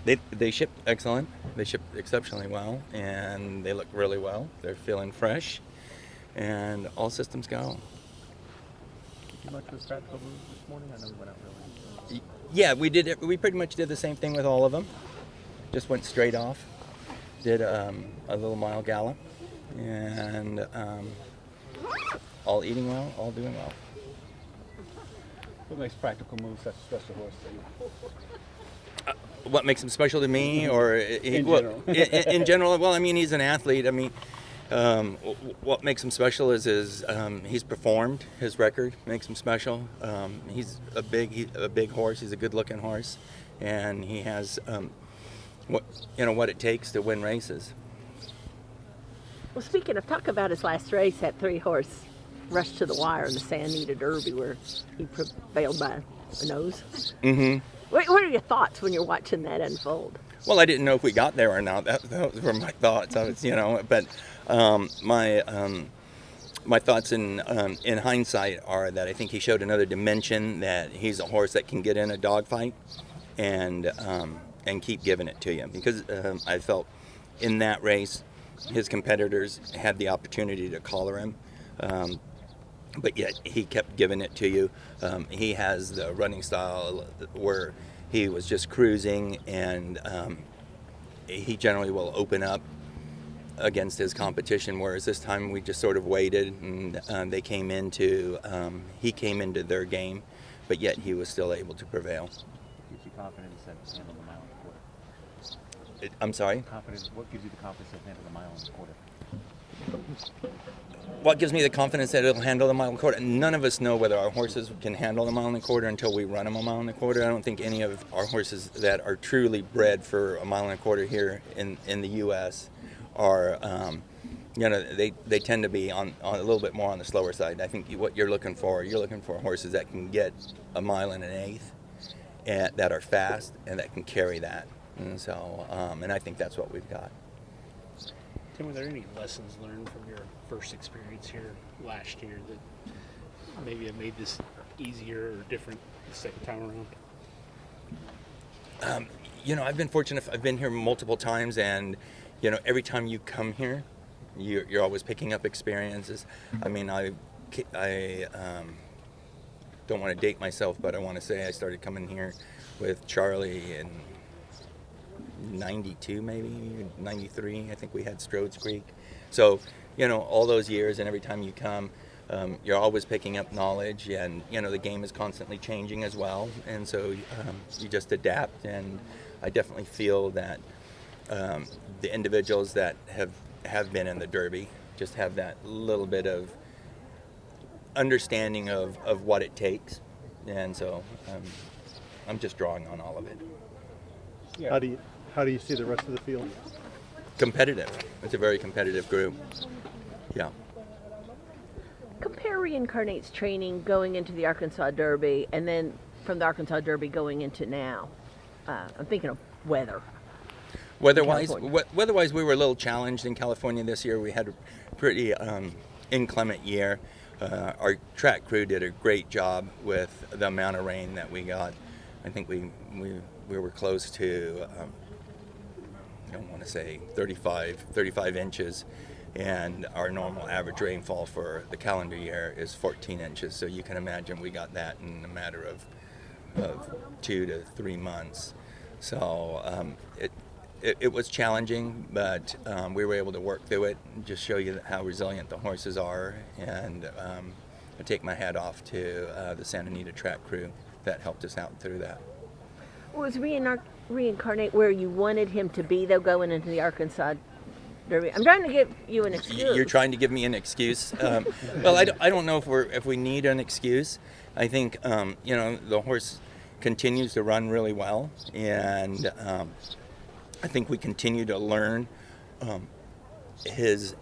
They shipped excellent. They shipped exceptionally well, and they look really well. They're feeling fresh, and all systems go. Too much with practical moves this morning? I know we went out really. Yeah, we did it. We pretty much did the same thing with all of them. Just went straight off. Did a little mile gallop, and all eating well, all doing well. What makes practical moves such a special horse to you? What makes him special to me, or In general? in general? Well, I mean, he's an athlete. I mean, what makes him special is he's performed. His record makes him special. He's a big horse. He's a good-looking horse, and he has what it takes to win races. Well, speaking of, talk about his last race, that 3-horse rush to the wire in the Santa Anita Derby where he prevailed by a nose. Mm-hmm. What are your thoughts when you're watching that unfold? Well, I didn't know if we got there or not. Those were my thoughts. I was, but my thoughts in hindsight are that I think he showed another dimension, that he's a horse that can get in a dogfight and keep giving it to you. Because I felt in that race, his competitors had the opportunity to collar him. But yet he kept giving it to you. He has the running style where he was just cruising, and he generally will open up against his competition, whereas this time we just sort of waited, and he came into their game, but yet he was still able to prevail. Gives you confidence that handle the mile and a quarter? I'm sorry? What gives you the confidence to handle the mile and a quarter? What gives me the confidence that it'll handle the mile and a quarter? None of us know whether our horses can handle the mile and a quarter until we run them a mile and a quarter. I don't think any of our horses that are truly bred for a mile and a quarter here in the U.S. are, they tend to be on a little bit more on the slower side. I think what you're looking for horses that can get a mile and an eighth, and that are fast and that can carry that. And so, and I think that's what we've got. Tim, were there any lessons learned from your first experience here last year that maybe have made this easier or different the second time around? I've been fortunate. I've been here multiple times, and every time you come here, you're always picking up experiences. I mean, I don't want to date myself, but I want to say I started coming here with Charlie in 92, maybe 93. I think we had Strode's Creek. So, all those years, and every time you come, you're always picking up knowledge, and the game is constantly changing as well, and so you just adapt. And I definitely feel that the individuals that have been in the Derby just have that little bit of understanding of what it takes, and so I'm just drawing on all of it. Yeah. How do you see the rest of the field? Competitive. It's a very competitive group. Yeah. Compare Reincarnate's training going into the Arkansas Derby and then from the Arkansas Derby going into now. I'm thinking of weather. Weather-wise, we were a little challenged in California this year. We had a pretty inclement year. Our track crew did a great job with the amount of rain that we got. I think we were close to, I don't want to say 35 inches, and our normal average rainfall for the calendar year is 14 inches. So you can imagine we got that in a matter of 2 to 3 months. So it was challenging, but we were able to work through it and just show you how resilient the horses are. And I take my hat off to the Santa Anita track crew that helped us out through that. Was Reincarnate where you wanted him to be, though, going into the Arkansas Derby? I'm trying to give you an excuse. You're trying to give me an excuse. Well, I don't know if we need an excuse. I think the horse continues to run really well, and I think we continue to learn his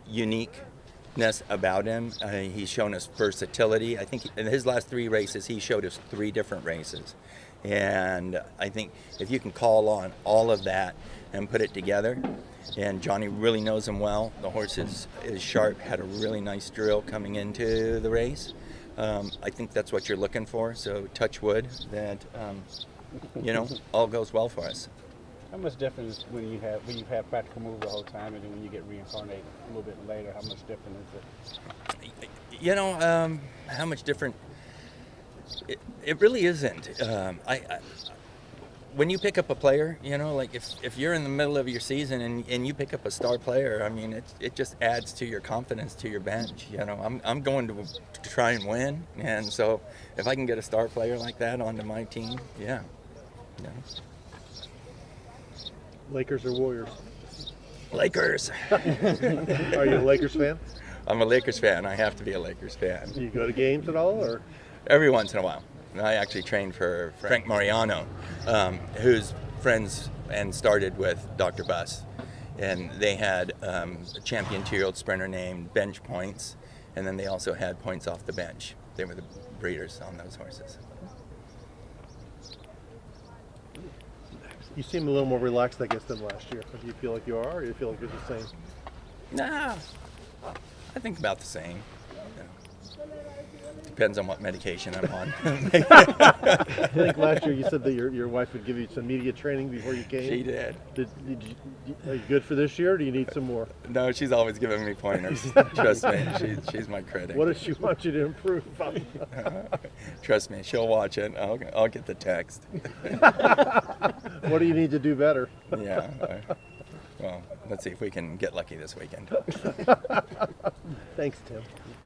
uniqueness about him. He's shown us versatility. I think in his last 3 races, he showed us 3 different races. And I think if you can call on all of that and put it together, and Johnny really knows him well. The horse is sharp, had a really nice drill coming into the race. I think that's what you're looking for. So touch wood that all goes well for us. How much difference when you've had practical move the whole time, and then when you get reincarnate a little bit later? How much different is it? How much different? It really isn't. When you pick up a player, like if you're in the middle of your season and you pick up a star player, I mean, it just adds to your confidence, to your bench. I'm going to try and win, and so if I can get a star player like that onto my team, yeah. Lakers or Warriors? Lakers. Are you a Lakers fan? I'm a Lakers fan. I have to be a Lakers fan. Do you go to games at all, or? Every once in a while. I actually trained for Frank Mariano, who's friends and started with Dr. Buss. And they had a champion 2-year-old sprinter named Bench Points, and then they also had points off the bench. They were the breeders on those horses. You seem a little more relaxed, I guess, than last year. Do you feel like you are, or do you feel like you're the same? Nah, I think about the same. Depends on what medication I'm on. I think last year you said that your wife would give you some media training before you came. She did. Are you good for this year, or do you need some more? No, she's always giving me pointers. Trust me, she's my critic. What does she want you to improve on? Trust me, she'll watch it. I'll get the text. What do you need to do better? Yeah. Well, let's see if we can get lucky this weekend. Thanks, Tim.